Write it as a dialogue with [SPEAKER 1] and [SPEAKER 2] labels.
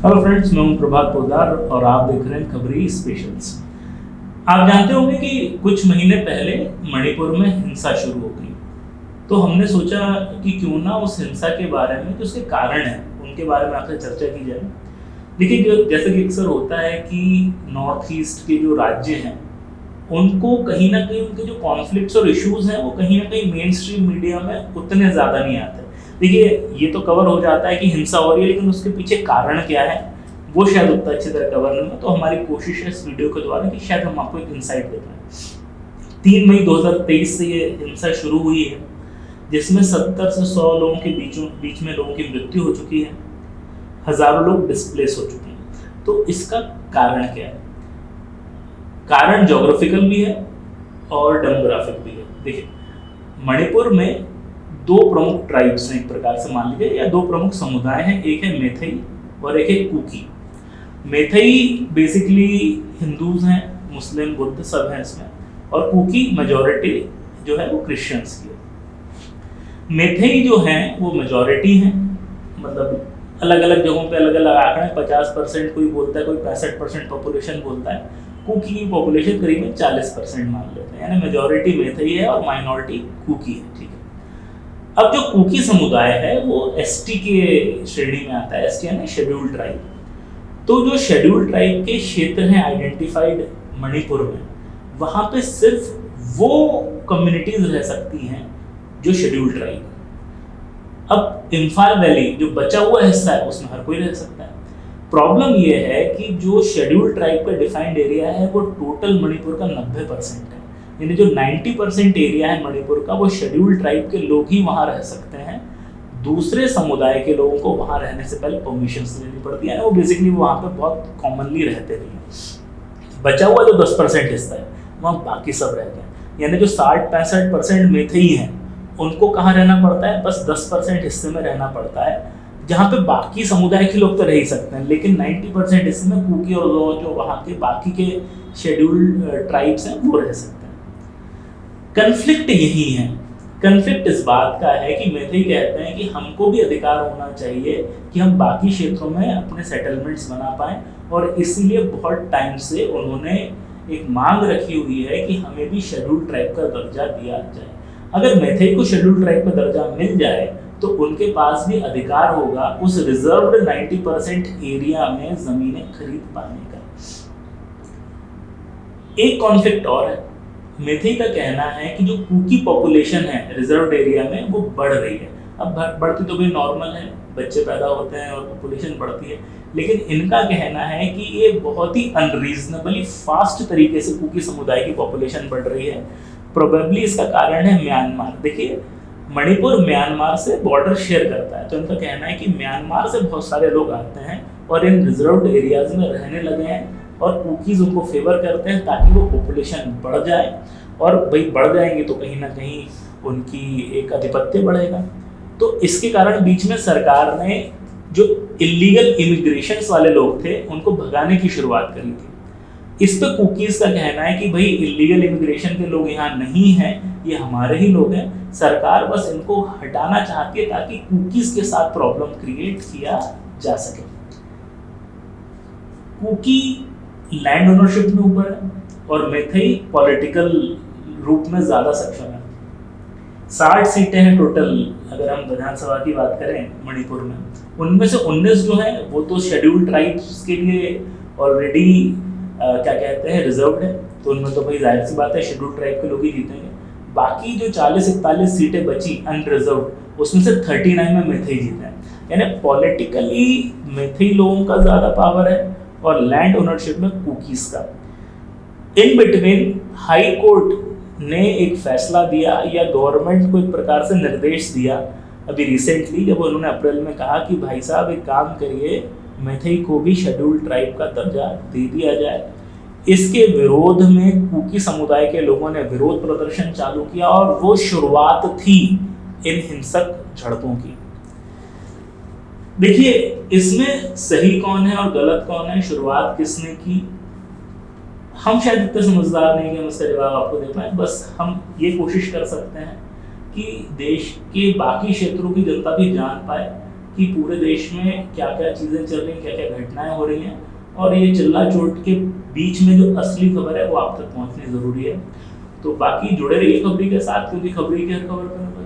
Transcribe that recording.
[SPEAKER 1] Hello friends, मैं हूं प्रभात पोद्दार और आप देख रहे हैं खबरी स्पेशल्स। आप जानते होंगे कि कुछ महीने पहले मणिपुर में हिंसा शुरू हो गई, तो हमने सोचा कि क्यों ना उस हिंसा के बारे में जो उसके कारण है उनके बारे में आपसे चर्चा की जाए। देखिए, जो जैसे कि अक्सर होता है कि नॉर्थ ईस्ट के जो राज्य हैं उनको कहीं ना कहीं उनके जो कॉन्फ्लिक्ट्स और इश्यूज हैं वो कहीं ना कहीं मेन स्ट्रीम मीडिया में उतने ज़्यादा नहीं आते। देखिए, ये तो कवर हो जाता है कि हिंसा हो रही है, लेकिन उसके पीछे कारण क्या है वो शायद उतना अच्छी तरह कवर नहीं हो। तो हमारी कोशिश है इस वीडियो के द्वारा कि शायद हम आपको एक इंसाइट दे पाएं। 3 मई 2023 से ये हिंसा शुरू हुई है, जिसमें 70 से 100 लोगों के बीच में लोगों की मृत्यु हो चुकी है, हजारों लोग डिस्प्लेस हो चुके हैं। तो इसका कारण क्या है? कारण ज्योग्राफिकल भी है और डेमोग्राफिक भी है। देखिए, मणिपुर में 2 प्रमुख ट्राइब्स हैं, एक प्रकार से मान लीजिए, या 2 प्रमुख समुदाय हैं। एक है मैथई और एक है कुकी। मैथई बेसिकली हिंदूज हैं, मुस्लिम बुद्ध सब हैं इसमें, और कुकी मेजॉरिटी जो है वो क्रिश्चियंस की है। मैथई जो हैं वो मेजॉरिटी हैं, मतलब अलग अलग जगहों पे अलग अलग आंकड़े, 50% कोई बोलता है, कोई 65% पॉपुलेशन बोलता है। कुकी की पॉपुलेशन करीबन 40% मान लेते हैं, यानी मेजॉरिटी मैथई है और माइनॉरिटी कुकी है। ठीक है, अब जो कुकी समुदाय है वो एसटी के श्रेणी में आता है। एसटी यानी शेड्यूल्ड ट्राइब। तो जो शेड्यूल्ड ट्राइब के क्षेत्र हैं आइडेंटिफाइड मणिपुर में, वहां पे सिर्फ वो कम्युनिटीज रह सकती हैं जो शेड्यूल्ड ट्राइब है। अब इम्फाल वैली जो बचा हुआ हिस्सा है उसमें हर कोई रह सकता है। प्रॉब्लम ये है कि जो शेड्यूल्ड ट्राइब का डिफाइंड एरिया है वो टोटल मणिपुर का 90% है, यानी जो 90% एरिया है मणिपुर का वो शेड्यूल्ड ट्राइब के लोग ही वहां रह सकते हैं। दूसरे समुदाय के लोगों को वहां रहने से पहले परमिशन लेनी पड़ती है, वो बेसिकली वहां पे बहुत कॉमनली रहते नहीं हैं। बचा हुआ जो 10% हिस्सा है वहाँ बाकी सब रहते हैं, यानी जो 60-65% मैथई हैं उनको कहाँ रहना पड़ता है? बस 10% हिस्से में रहना पड़ता है, जहाँ पे बाकी समुदाय के लोग तो रह ही सकते हैं, लेकिन 90% हिस्से में कुकी और जो वहाँ के बाकी के शेड्यूल्ड ट्राइब्स हैं वो रह सकते हैं। कन्फ्लिक्ट यही है। कन्फ्लिक्ट इस बात का है कि मैथई कहते हैं कि हमको भी अधिकार होना चाहिए कि हम बाकी क्षेत्रों में अपने सेटलमेंट्स बना पाएं, और इसीलिए बहुत टाइम से उन्होंने एक मांग रखी हुई है कि हमें भी शेड्यूल्ड ट्राइब का दर्जा दिया जाए। अगर मैथई को शेड्यूल्ड ट्राइब का दर्जा मिल जाए तो उनके पास भी अधिकार होगा उस रिजर्व्ड 90% एरिया में जमीनें खरीद पाने का। एक कॉन्फ्लिक्ट और है। मैथई का कहना है कि जो कुकी पॉपुलेशन है रिजर्व्ड एरिया में वो बढ़ रही है। अब बढ़ती तो भी नॉर्मल है, बच्चे पैदा होते हैं और पॉपुलेशन बढ़ती है, लेकिन इनका कहना है कि ये बहुत ही अनरीजनेबली फास्ट तरीके से कुकी समुदाय की पॉपुलेशन बढ़ रही है। प्रोबेबली इसका कारण है म्यांमार। देखिए, मणिपुर म्यांमार से बॉर्डर शेयर करता है, तो इनका कहना है कि म्यांमार से बहुत सारे लोग आते हैं और इन रिजर्व्ड एरियाज में रहने लगे हैं, और कुकीज उनको फेवर करते हैं ताकि वो पॉपुलेशन बढ़ जाए, और भाई बढ़ जाएंगे तो कहीं ना कहीं उनकी एक आधिपत्य बढ़ेगा। तो इसके कारण बीच में सरकार ने जो इलीगल इमिग्रेशंस वाले लोग थे उनको भगाने की शुरुआत करी थी। इस पे कुकीज का कहना है कि भाई इलीगल इमिग्रेशन के लोग यहाँ नहीं हैं, ये हमारे ही लोग हैं, सरकार बस इनको हटाना चाहती है ताकि कुकीज के साथ प्रॉब्लम क्रिएट किया जा सके। कुकी लैंड ओनरशिप में ऊपर है और मैथई पॉलिटिकल रूप में ज्यादा सक्षम है। 60 सीटें हैं टोटल अगर हम विधानसभा की बात करें मणिपुर में, उनमें से 19 जो है वो तो शेड्यूल्ड ट्राइब्स के लिए ऑलरेडी क्या कहते हैं रिजर्व्ड है, तो उनमें तो भाई जाहिर सी बात है शेड्यूल्ड ट्राइब के लोग ही जीतेंगे। बाकी जो 40-41 सीटें बची अनरिजर्व्ड, उसमें से 39 में मैथई जीते हैं, यानी पॉलिटिकली मैथई लोगों का ज्यादा पावर है और लैंड ओनरशिप में कुकीज का। इन बिटवीन हाई कोर्ट ने एक फैसला दिया या गवर्नमेंट को एक प्रकार से निर्देश दिया अभी रिसेंटली, जब उन्होंने अप्रैल में कहा कि भाई साहब एक काम करिए, मैथई को भी शेड्यूल्ड ट्राइब का दर्जा दे दिया जाए। इसके विरोध में कुकी समुदाय के लोगों ने विरोध प्रदर्शन चालू किया, और वो शुरुआत थी इन हिंसक झड़पों की। देखिए, इसमें सही कौन है और गलत कौन है, शुरुआत किसने की, हम शायद इतने समझदार नहीं कि हम इसका जवाब आपको दे पाए। बस हम ये कोशिश कर सकते हैं कि देश के बाकी क्षेत्रों की जनता भी जान पाए कि पूरे देश में क्या क्या चीज़ें चल रही हैं, क्या क्या घटनाएं हो रही हैं, और ये चिल्ला चोट के बीच में जो असली खबर है वो आप तक पहुंचनी ज़रूरी है। तो बाकी जुड़े रहिए खबरी के साथ, क्योंकि खबरी की हर खबर पर